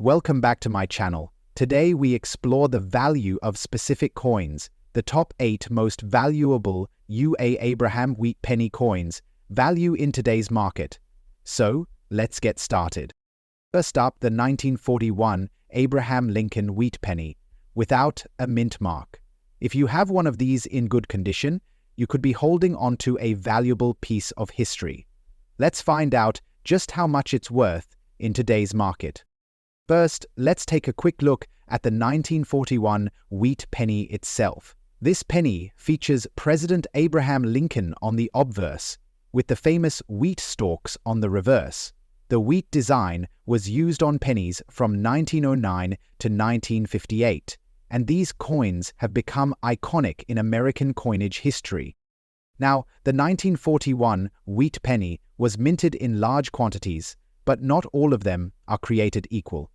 Welcome back to my channel. Today we explore the value of specific coins, the top 8 most valuable Abraham wheat penny coins, value in today's market. So, let's get started. First up, the 1941 Abraham Lincoln wheat penny, without a mint mark. If you have one of these in good condition, you could be holding onto a valuable piece of history. Let's find out just how much it's worth in today's market. First, let's take a quick look at the 1941 wheat penny itself. This penny features President Abraham Lincoln on the obverse, with the famous wheat stalks on the reverse. The wheat design was used on pennies from 1909 to 1958, and these coins have become iconic in American coinage history. Now, the 1941 wheat penny was minted in large quantities, but not all of them are created equal.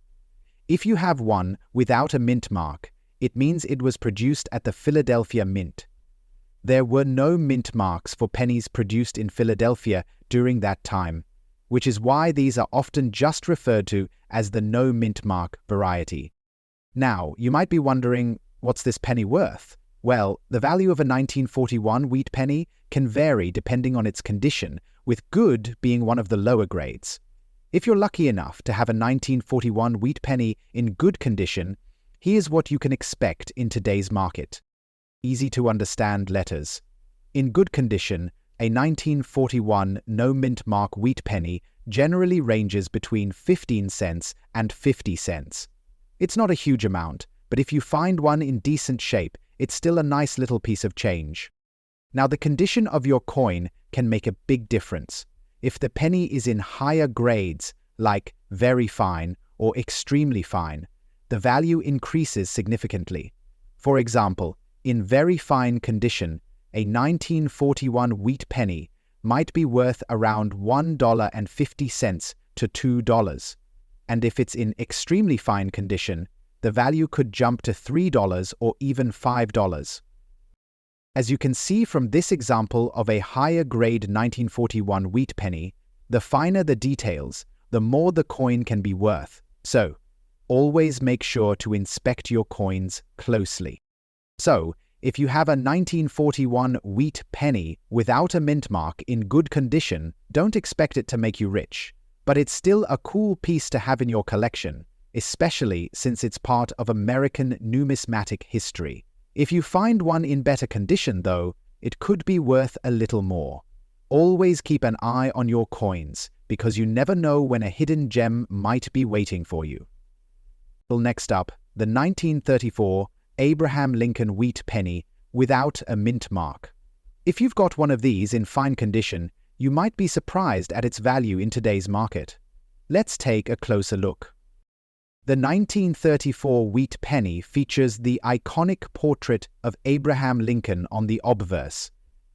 If you have one without a mint mark, it means it was produced at the Philadelphia Mint. There were no mint marks for pennies produced in Philadelphia during that time, which is why these are often just referred to as the no mint mark variety. Now, you might be wondering, what's this penny worth? Well, the value of a 1941 wheat penny can vary depending on its condition, with good being one of the lower grades. If you're lucky enough to have a 1941 wheat penny in good condition, here's what you can expect in today's market. Easy to understand letters. In good condition, a 1941 no mint mark wheat penny generally ranges between 15 cents and 50 cents. It's not a huge amount, but if you find one in decent shape, it's still a nice little piece of change. Now, the condition of your coin can make a big difference. If the penny is in higher grades, like very fine or extremely fine, the value increases significantly. For example, in very fine condition, a 1941 wheat penny might be worth around $1.50 to $2. And if it's in extremely fine condition, the value could jump to $3 or even $5. As you can see from this example of a higher grade 1941 wheat penny, the finer the details, the more the coin can be worth. So, always make sure to inspect your coins closely. So, if you have a 1941 wheat penny without a mint mark in good condition, don't expect it to make you rich. But it's still a cool piece to have in your collection, especially since it's part of American numismatic history. If you find one in better condition, though, it could be worth a little more. Always keep an eye on your coins, because you never know when a hidden gem might be waiting for you. Well, next up, the 1934 Abraham Lincoln wheat penny without a mint mark. If you've got one of these in fine condition, you might be surprised at its value in today's market. Let's take a closer look. The 1934 wheat penny features the iconic portrait of Abraham Lincoln on the obverse,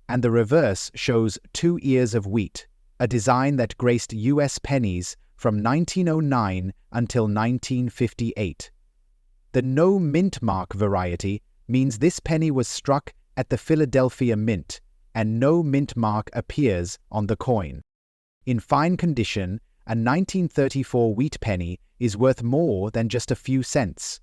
and the reverse shows 2 ears of wheat, a design that graced U.S. pennies from 1909 until 1958. The no mint mark variety means this penny was struck at the Philadelphia Mint, and no mint mark appears on the coin. In fine condition, a 1934 wheat penny is worth more than just a few cents.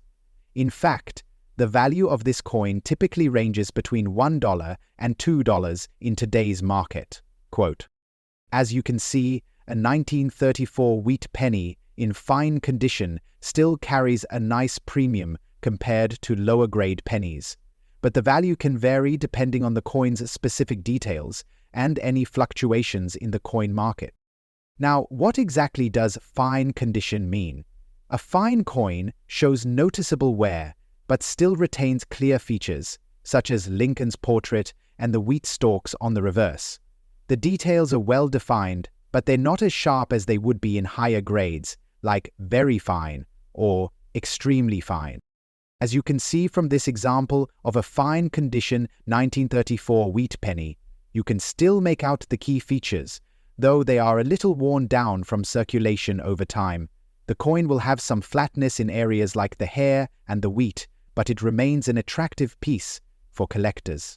In fact, the value of this coin typically ranges between $1 and $2 in today's market. Quote, as you can see, a 1934 wheat penny in fine condition still carries a nice premium compared to lower grade pennies, but the value can vary depending on the coin's specific details and any fluctuations in the coin market. Now, what exactly does fine condition mean? A fine coin shows noticeable wear, but still retains clear features, such as Lincoln's portrait and the wheat stalks on the reverse. The details are well defined, but they're not as sharp as they would be in higher grades, like very fine or extremely fine. As you can see from this example of a fine condition 1934 wheat penny, you can still make out the key features, though they are a little worn down from circulation over time. The coin will have some flatness in areas like the hair and the wheat, but it remains an attractive piece for collectors.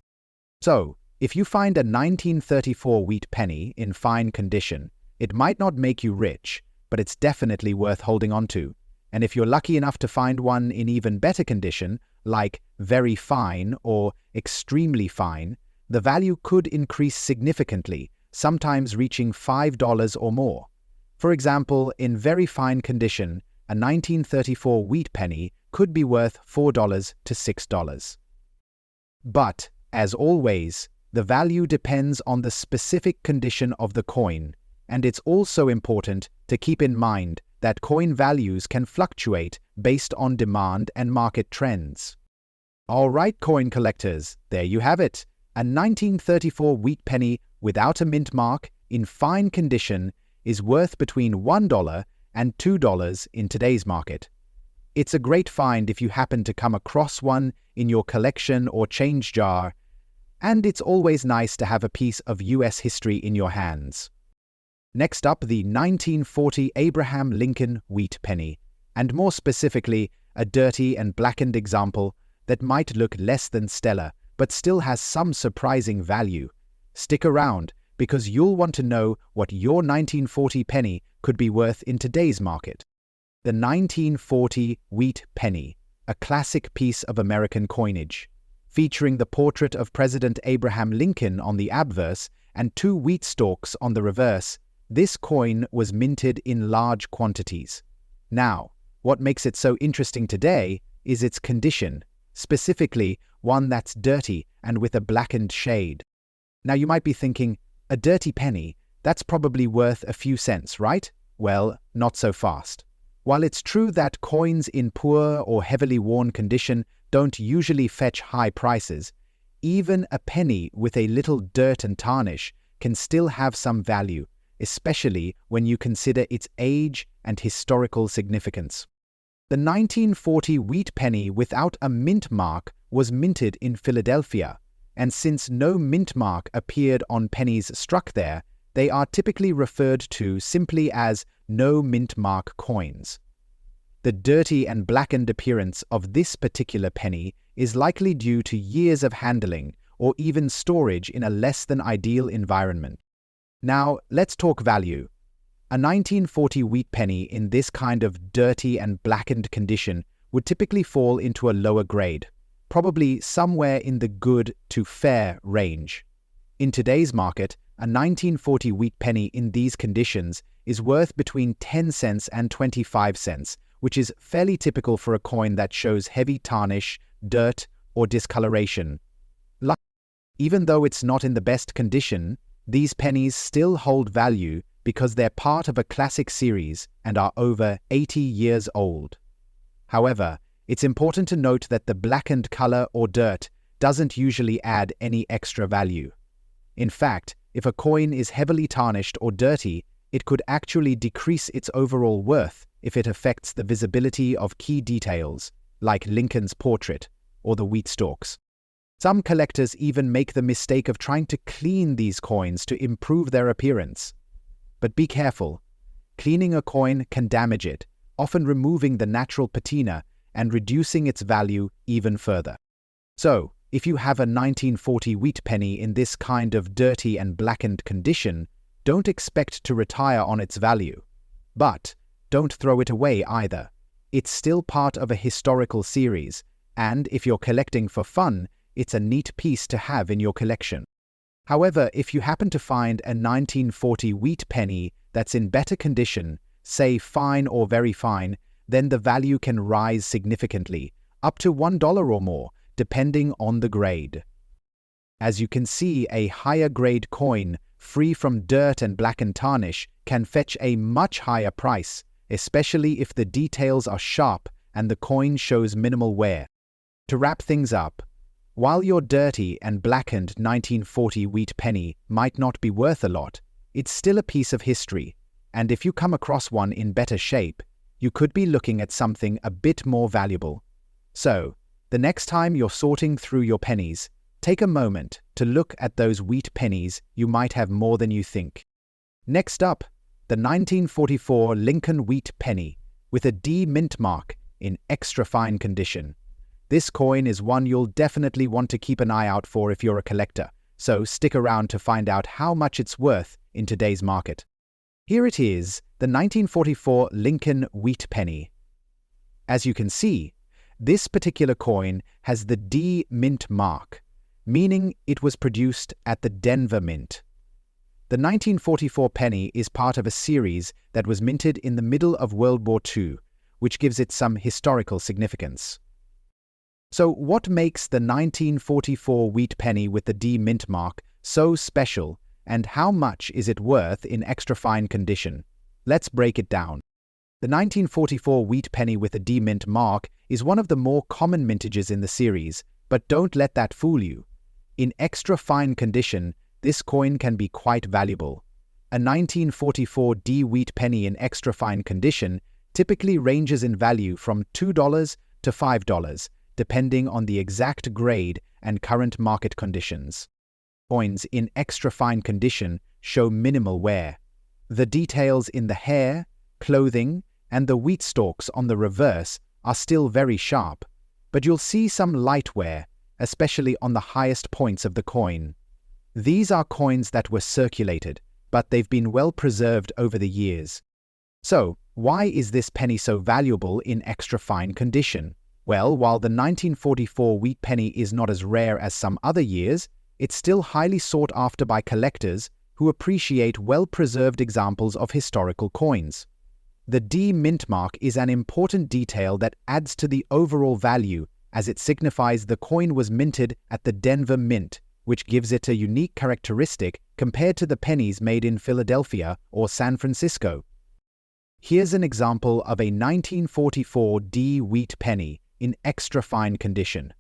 So, if you find a 1934 wheat penny in fine condition, it might not make you rich, but it's definitely worth holding on to. And if you're lucky enough to find one in even better condition, like very fine or extremely fine, the value could increase significantly, sometimes reaching $5 or more. For example, in very fine condition, a 1934 wheat penny could be worth $4 to $6. But, as always, the value depends on the specific condition of the coin, and it's also important to keep in mind that coin values can fluctuate based on demand and market trends. Alright, coin collectors, there you have it. A 1934 wheat penny without a mint mark, in fine condition, is worth between $1 and $2 in today's market. It's a great find if you happen to come across one in your collection or change jar, and it's always nice to have a piece of US history in your hands. Next up, the 1940 Abraham Lincoln wheat penny, and more specifically, a dirty and blackened example that might look less than stellar, but still has some surprising value. Stick around, because you'll want to know what your 1940 penny could be worth in today's market. The 1940 wheat penny, a classic piece of American coinage. Featuring the portrait of President Abraham Lincoln on the obverse and 2 wheat stalks on the reverse, this coin was minted in large quantities. Now, what makes it so interesting today is its condition, specifically one that's dirty and with a blackened shade. Now you might be thinking, a dirty penny, that's probably worth a few cents, right? Well, not so fast. While it's true that coins in poor or heavily worn condition don't usually fetch high prices, even a penny with a little dirt and tarnish can still have some value, especially when you consider its age and historical significance. The 1940 wheat penny without a mint mark was minted in Philadelphia, and since no mint mark appeared on pennies struck there, they are typically referred to simply as no mint mark coins. The dirty and blackened appearance of this particular penny is likely due to years of handling or even storage in a less than ideal environment. Now, let's talk value. A 1940 wheat penny in this kind of dirty and blackened condition would typically fall into a lower grade, probably somewhere in the good to fair range. In today's market, a 1940 wheat penny in these conditions is worth between 10 cents and 25 cents, which is fairly typical for a coin that shows heavy tarnish, dirt, or discoloration. Even though it's not in the best condition, these pennies still hold value because they're part of a classic series and are over 80 years old. However, it's important to note that the blackened color or dirt doesn't usually add any extra value. In fact, if a coin is heavily tarnished or dirty, it could actually decrease its overall worth if it affects the visibility of key details, like Lincoln's portrait or the wheat stalks. Some collectors even make the mistake of trying to clean these coins to improve their appearance. But be careful. Cleaning a coin can damage it, often removing the natural patina and reducing its value even further. So, if you have a 1940 wheat penny in this kind of dirty and blackened condition, don't expect to retire on its value. But don't throw it away either. It's still part of a historical series, and if you're collecting for fun, it's a neat piece to have in your collection. However, if you happen to find a 1940 wheat penny that's in better condition, say fine or very fine, then the value can rise significantly, up to $1 or more, depending on the grade. As you can see, a higher grade coin, free from dirt and blackened tarnish, can fetch a much higher price, especially if the details are sharp and the coin shows minimal wear. To wrap things up, while your dirty and blackened 1940 wheat penny might not be worth a lot, it's still a piece of history, and if you come across one in better shape, you could be looking at something a bit more valuable. So, the next time you're sorting through your pennies, take a moment to look at those wheat pennies. You might have more than you think. Next up, the 1944 Lincoln wheat penny with a D mint mark in extra fine condition. This coin is one you'll definitely want to keep an eye out for if you're a collector, so stick around to find out how much it's worth in today's market. Here it is, the 1944 Lincoln wheat penny. As you can see, this particular coin has the D Mint mark, meaning it was produced at the Denver Mint. The 1944 penny is part of a series that was minted in the middle of World War II, which gives it some historical significance. So what makes the 1944 wheat penny with the D Mint mark so special, and how much is it worth in extra fine condition? Let's break it down. The 1944 wheat penny with the D Mint mark is one of the more common mintages in the series, but don't let that fool you. In extra fine condition, this coin can be quite valuable. A 1944 D wheat penny in extra fine condition typically ranges in value from $2 to $5, depending on the exact grade and current market conditions. Coins in extra fine condition show minimal wear. The details in the hair, clothing, and the wheat stalks on the reverse are still very sharp, but you'll see some light wear, especially on the highest points of the coin. These are coins that were circulated, but they've been well preserved over the years. So, why is this penny so valuable in extra fine condition? Well, while the 1944 wheat penny is not as rare as some other years, it's still highly sought after by collectors who appreciate well-preserved examples of historical coins. The D Mint mark is an important detail that adds to the overall value, as it signifies the coin was minted at the Denver Mint, which gives it a unique characteristic compared to the pennies made in Philadelphia or San Francisco. Here's an example of a 1944 D wheat penny in extra fine condition.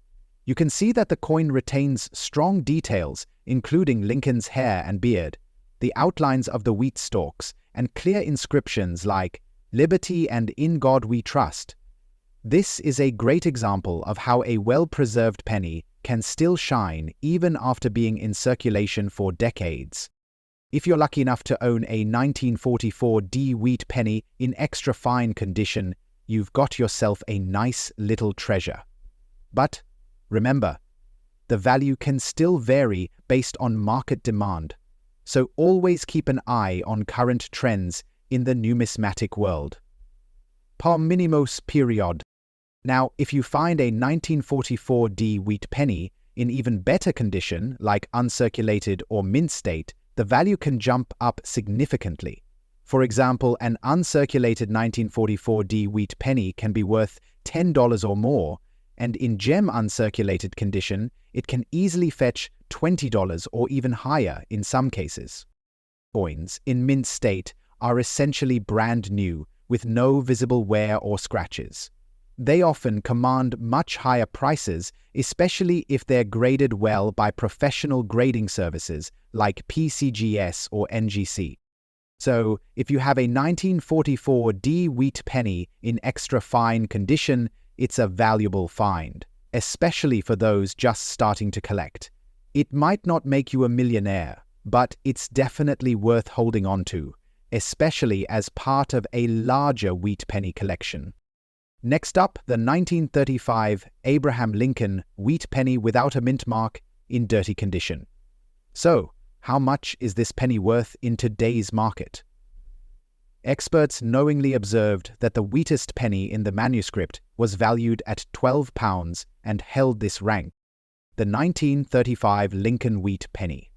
You can see that the coin retains strong details, including Lincoln's hair and beard, the outlines of the wheat stalks, and clear inscriptions like "Liberty and in God we trust." This is a great example of how a well-preserved penny can still shine even after being in circulation for decades. If you're lucky enough to own a 1944 D wheat penny in extra fine condition, you've got yourself a nice little treasure. But remember, the value can still vary based on market demand, so always keep an eye on current trends in the numismatic world. Par minimos period. Now, if you find a 1944 D wheat penny in even better condition, like uncirculated or mint state, the value can jump up significantly. For example, an uncirculated 1944 D wheat penny can be worth $10 or more, and in gem uncirculated condition, it can easily fetch $20 or even higher in some cases. Coins in mint state are essentially brand new, with no visible wear or scratches. They often command much higher prices, especially if they're graded well by professional grading services like PCGS or NGC. So, if you have a 1944 D wheat penny in extra fine condition, it's a valuable find, especially for those just starting to collect. It might not make you a millionaire, but it's definitely worth holding on to, especially as part of a larger wheat penny collection. Next up, the 1935 Abraham Lincoln wheat penny without a mint mark in dirty condition. So, how much is this penny worth in today's market? Experts knowingly observed that the wheatest penny in the manuscript was valued at £12 and held this rank, the 1935 Lincoln wheat penny.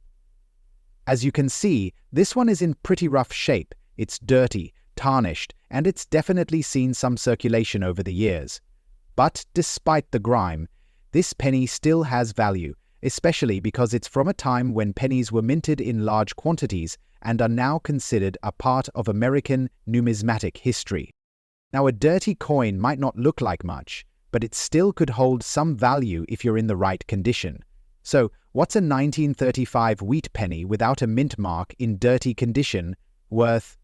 As you can see, this one is in pretty rough shape. It's dirty, tarnished, and it's definitely seen some circulation over the years. But despite the grime, this penny still has value, especially because it's from a time when pennies were minted in large quantities and are now considered a part of American numismatic history. Now, a dirty coin might not look like much, but it still could hold some value if you're in the right condition. So, what's a 1935 wheat penny without a mint mark in dirty condition worth?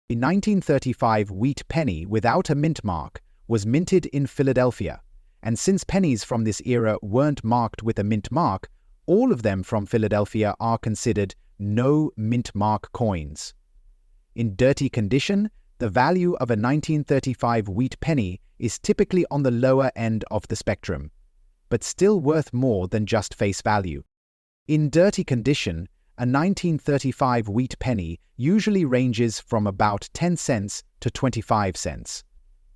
A 1935 wheat penny without a mint mark was minted in Philadelphia, and since pennies from this era weren't marked with a mint mark, all of them from Philadelphia are considered no mint mark coins. In dirty condition, the value of a 1935 wheat penny is typically on the lower end of the spectrum, but still worth more than just face value. In dirty condition, a 1935 wheat penny usually ranges from about 10 cents to 25 cents.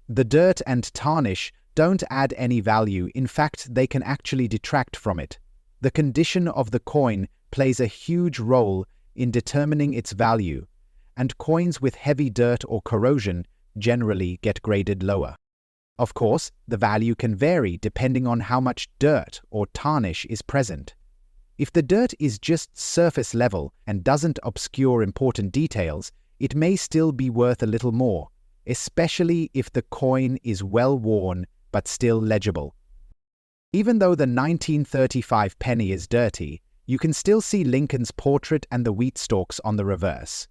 The dirt and tarnish don't add any value. In fact, they can actually detract from it. The condition of the coin plays a huge role in determining its value, and coins with heavy dirt or corrosion generally get graded lower. Of course, the value can vary depending on how much dirt or tarnish is present. If the dirt is just surface level and doesn't obscure important details, it may still be worth a little more, especially if the coin is well worn but still legible. Even though the 1935 penny is dirty, you can still see Lincoln's portrait and the wheat stalks on the reverse.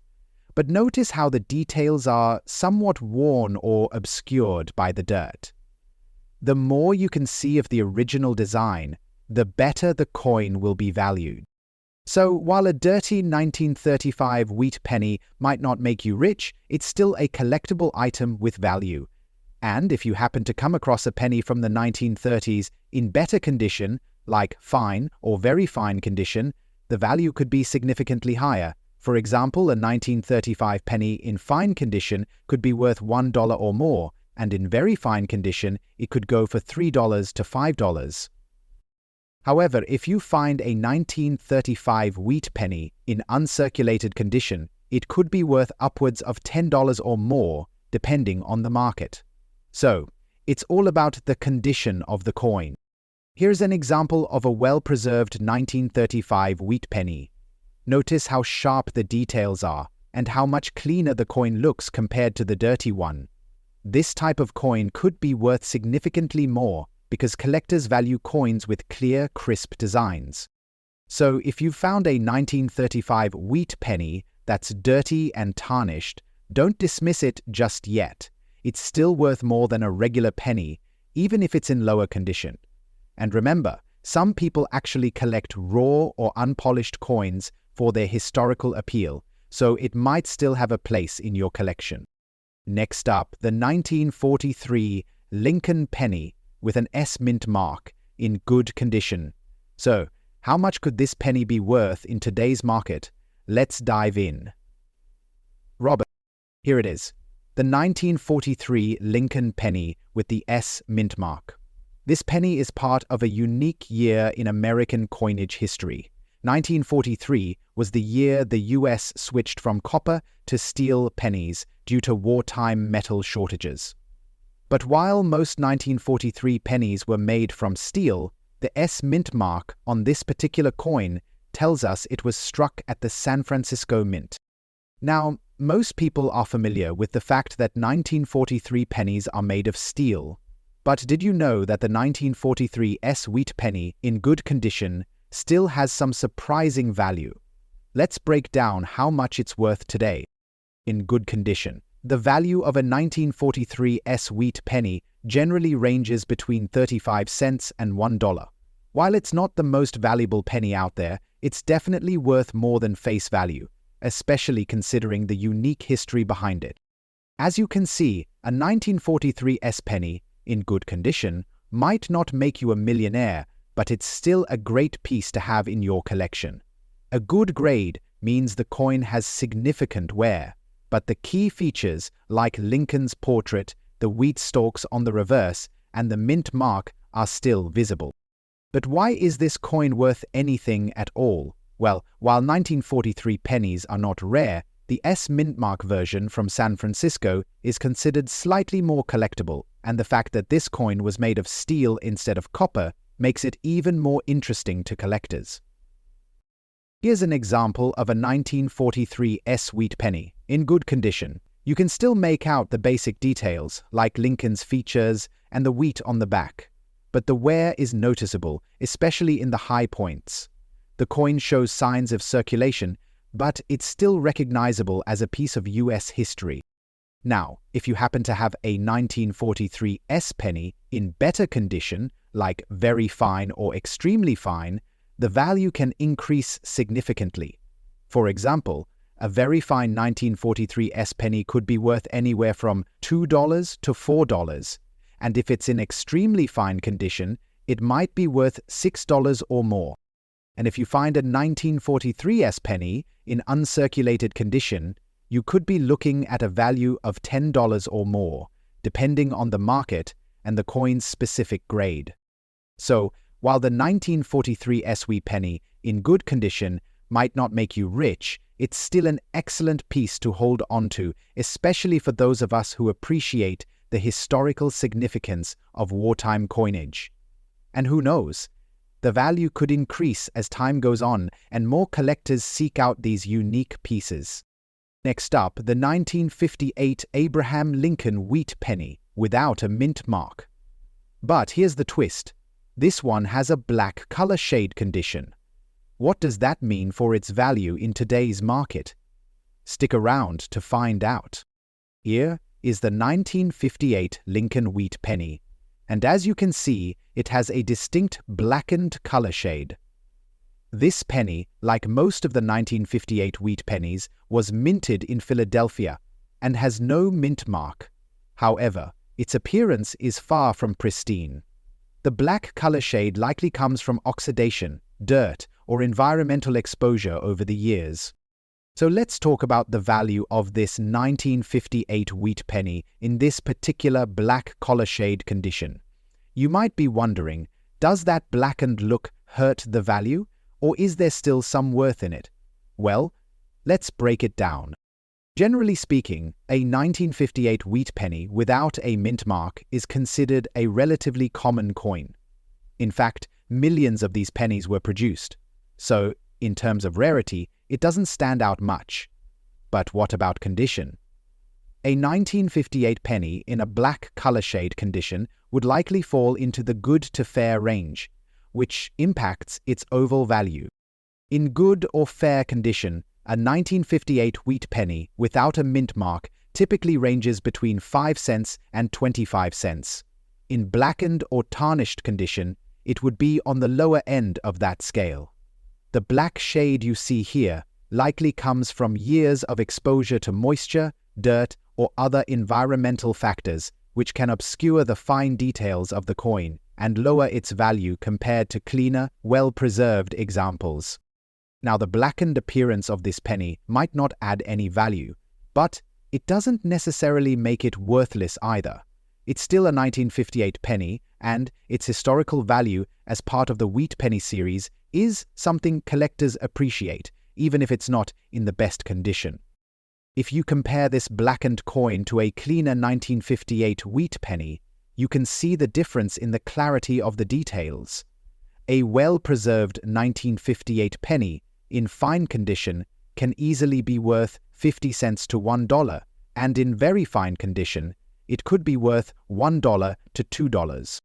But notice how the details are somewhat worn or obscured by the dirt. The more you can see of the original design, the better the coin will be valued. So while a dirty 1935 wheat penny might not make you rich, it's still a collectible item with value. And if you happen to come across a penny from the 1930s in better condition, like fine or very fine condition, the value could be significantly higher. For example, a 1935 penny in fine condition could be worth $1 or more, and in very fine condition, it could go for $3 to $5. However, if you find a 1935 wheat penny in uncirculated condition, it could be worth upwards of $10 or more, depending on the market. So, it's all about the condition of the coin. Here's an example of a well-preserved 1935 wheat penny. Notice how sharp the details are and how much cleaner the coin looks compared to the dirty one. This type of coin could be worth significantly more because collectors value coins with clear, crisp designs. So if you found a 1935 wheat penny that's dirty and tarnished, don't dismiss it just yet. It's still worth more than a regular penny, even if it's in lower condition. And remember, some people actually collect raw or unpolished coins for their historical appeal, so it might still have a place in your collection. Next up, the 1943 Lincoln penny with an S mint mark in good condition. So, how much could this penny be worth in today's market? Let's dive in. Robert, here it is. The 1943 Lincoln penny with the S mint mark. This penny is part of a unique year in American coinage history. 1943 was the year the US switched from copper to steel pennies due to wartime metal shortages. But while most 1943 pennies were made from steel, the S mint mark on this particular coin tells us it was struck at the San Francisco Mint. Now, most people are familiar with the fact that 1943 pennies are made of steel. But did you know that the 1943 S wheat penny in good condition still has some surprising value? Let's break down how much it's worth today. In good condition, the value of a 1943 S wheat penny generally ranges between 35 cents and $1. While it's not the most valuable penny out there, it's definitely worth more than face value, especially considering the unique history behind it. As you can see, a 1943 S penny in good condition might not make you a millionaire, but it's still a great piece to have in your collection. A good grade means the coin has significant wear, but the key features like Lincoln's portrait, the wheat stalks on the reverse, and the mint mark are still visible. But why is this coin worth anything at all? Well, while 1943 pennies are not rare, the S mint mark version from San Francisco is considered slightly more collectible, and the fact that this coin was made of steel instead of copper makes it even more interesting to collectors. Here's an example of a 1943 S wheat penny in good condition. You can still make out the basic details, like Lincoln's features and the wheat on the back. But the wear is noticeable, especially in the high points. The coin shows signs of circulation, but it's still recognizable as a piece of US history. Now, if you happen to have a 1943 S penny in better condition, like very fine or extremely fine, the value can increase significantly. For example, a very fine 1943 S penny could be worth anywhere from $2 to $4, and if it's in extremely fine condition, it might be worth $6 or more. And if you find a 1943 S penny in uncirculated condition, you could be looking at a value of $10 or more, depending on the market and the coin's specific grade. So, while the 1943 SW penny in good condition might not make you rich, it's still an excellent piece to hold onto, especially for those of us who appreciate the historical significance of wartime coinage. And who knows, the value could increase as time goes on and more collectors seek out these unique pieces. Next up, the 1958 Abraham Lincoln wheat penny without a mint mark. But here's the twist. This one has a black color shade condition. What does that mean for its value in today's market? Stick around to find out. Here is the 1958 Lincoln wheat penny, and as you can see, it has a distinct blackened color shade. This penny, like most of the 1958 wheat pennies, was minted in Philadelphia and has no mint mark. However, its appearance is far from pristine. The black color shade likely comes from oxidation, dirt, or environmental exposure over the years. So let's talk about the value of this 1958 wheat penny in this particular black collar shade condition. You might be wondering, does that blackened look hurt the value, or is there still some worth in it? Well, let's break it down. Generally speaking, a 1958 wheat penny without a mint mark is considered a relatively common coin. In fact, millions of these pennies were produced. So, in terms of rarity, it doesn't stand out much. But what about condition? A 1958 penny in a black color shade condition would likely fall into the good to fair range, which impacts its overall value. In good or fair condition, a 1958 wheat penny without a mint mark typically ranges between 5 cents and 25 cents. In blackened or tarnished condition, it would be on the lower end of that scale. The black shade you see here likely comes from years of exposure to moisture, dirt, or other environmental factors, which can obscure the fine details of the coin and lower its value compared to cleaner, well-preserved examples. Now, the blackened appearance of this penny might not add any value, but it doesn't necessarily make it worthless either. It's still a 1958 penny, and its historical value as part of the wheat penny series is something collectors appreciate, even if it's not in the best condition. If you compare this blackened coin to a cleaner 1958 wheat penny, you can see the difference in the clarity of the details. A well-preserved 1958 penny in fine condition can easily be worth 50 cents to $1, and in very fine condition, it could be worth $1 to $2.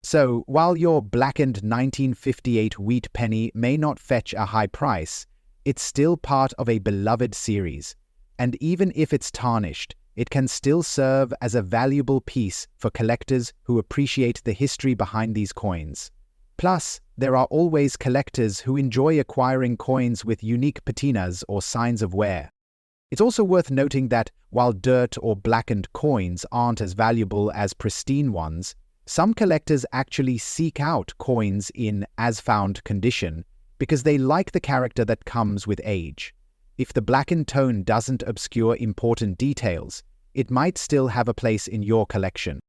So, while your blackened 1958 wheat penny may not fetch a high price, it's still part of a beloved series, and even if it's tarnished, it can still serve as a valuable piece for collectors who appreciate the history behind these coins. Plus, there are always collectors who enjoy acquiring coins with unique patinas or signs of wear. It's also worth noting that while dirt or blackened coins aren't as valuable as pristine ones, some collectors actually seek out coins in as-found condition because they like the character that comes with age. If the blackened tone doesn't obscure important details, it might still have a place in your collection.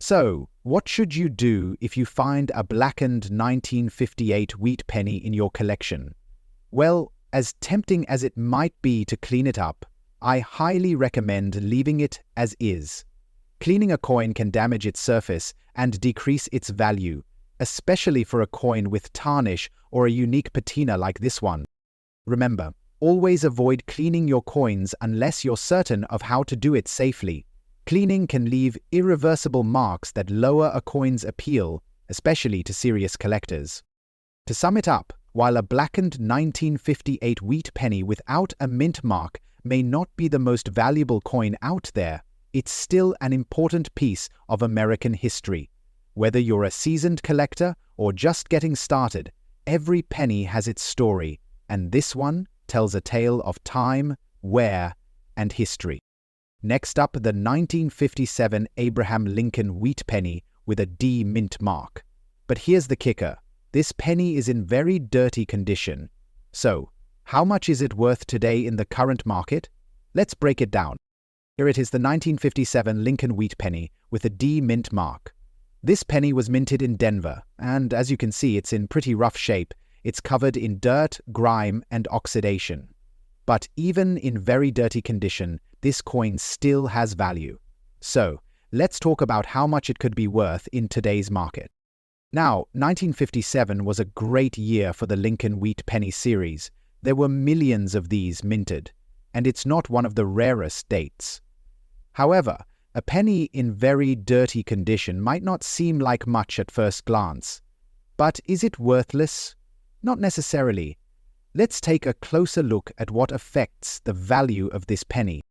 So, what should you do if you find a blackened 1958 wheat penny in your collection? Well, as tempting as it might be to clean it up, I highly recommend leaving it as is. Cleaning a coin can damage its surface and decrease its value, especially for a coin with tarnish or a unique patina like this one. Remember, always avoid cleaning your coins unless you're certain of how to do it safely. Cleaning can leave irreversible marks that lower a coin's appeal, especially to serious collectors. To sum it up, while a blackened 1958 wheat penny without a mint mark may not be the most valuable coin out there, it's still an important piece of American history. Whether you're a seasoned collector or just getting started, every penny has its story, and this one tells a tale of time, wear, and history. Next up, the 1957 Abraham Lincoln wheat penny with a D mint mark. But here's the kicker. This penny is in very dirty condition. So, how much is it worth today in the current market? Let's break it down. Here it is, the 1957 Lincoln wheat penny with a D mint mark. This penny was minted in Denver, and as you can see, it's in pretty rough shape. It's covered in dirt, grime, and oxidation. But even in very dirty condition, this coin still has value. So, let's talk about how much it could be worth in today's market. Now, 1957 was a great year for the Lincoln Wheat Penny series. There were millions of these minted, and it's not one of the rarest dates. However, a penny in very dirty condition might not seem like much at first glance. But is it worthless? Not necessarily. Let's take a closer look at what affects the value of this penny.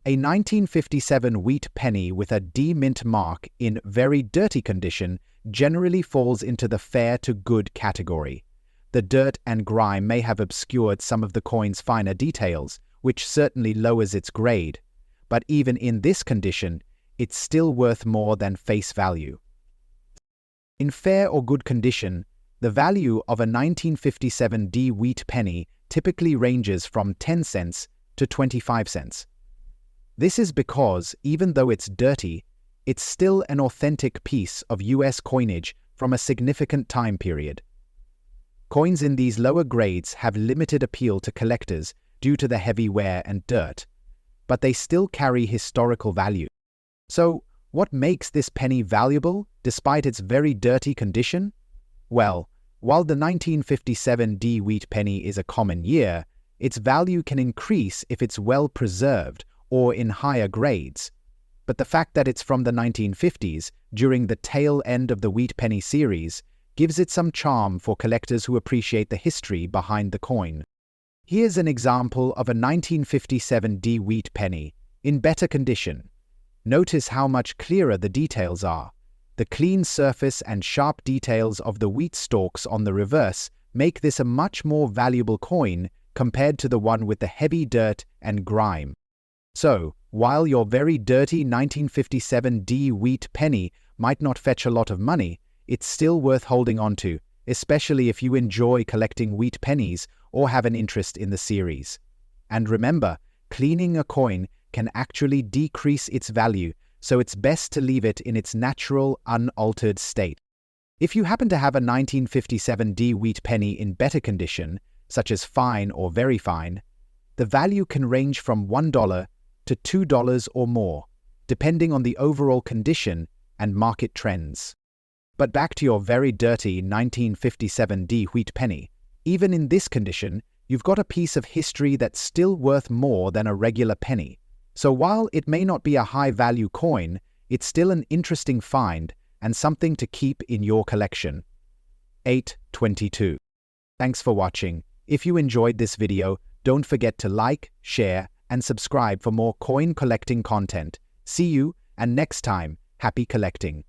A 1957 wheat penny with a D mint mark in very dirty condition generally falls into the fair to good category. The dirt and grime may have obscured some of the coin's finer details, which certainly lowers its grade. But even in this condition, it's still worth more than face value. In fair or good condition, the value of a 1957 D wheat penny typically ranges from 10 cents to 25 cents. This is because, even though it's dirty, it's still an authentic piece of US coinage from a significant time period. Coins in these lower grades have limited appeal to collectors due to the heavy wear and dirt, but they still carry historical value. So, what makes this penny valuable despite its very dirty condition? Well, while the 1957 D wheat penny is a common year, its value can increase if it's well preserved or in higher grades. But the fact that it's from the 1950s, during the tail end of the wheat penny series, gives it some charm for collectors who appreciate the history behind the coin. Here's an example of a 1957 D wheat penny in better condition. Notice how much clearer the details are. The clean surface and sharp details of the wheat stalks on the reverse make this a much more valuable coin compared to the one with the heavy dirt and grime. So, while your very dirty 1957 D wheat penny might not fetch a lot of money, it's still worth holding on to, especially if you enjoy collecting wheat pennies or have an interest in the series. And remember, cleaning a coin can actually decrease its value, so it's best to leave it in its natural, unaltered state. If you happen to have a 1957 D wheat penny in better condition, such as fine or very fine, the value can range from $1 to $2 or more, depending on the overall condition and market trends. But back to your very dirty 1957 D wheat penny. Even in this condition, you've got a piece of history that's still worth more than a regular penny. So while it may not be a high-value coin, it's still an interesting find and something to keep in your collection. 822. Thanks for watching. If you enjoyed this video, don't forget to like, share, and subscribe for more coin collecting content. See you, and next time, happy collecting.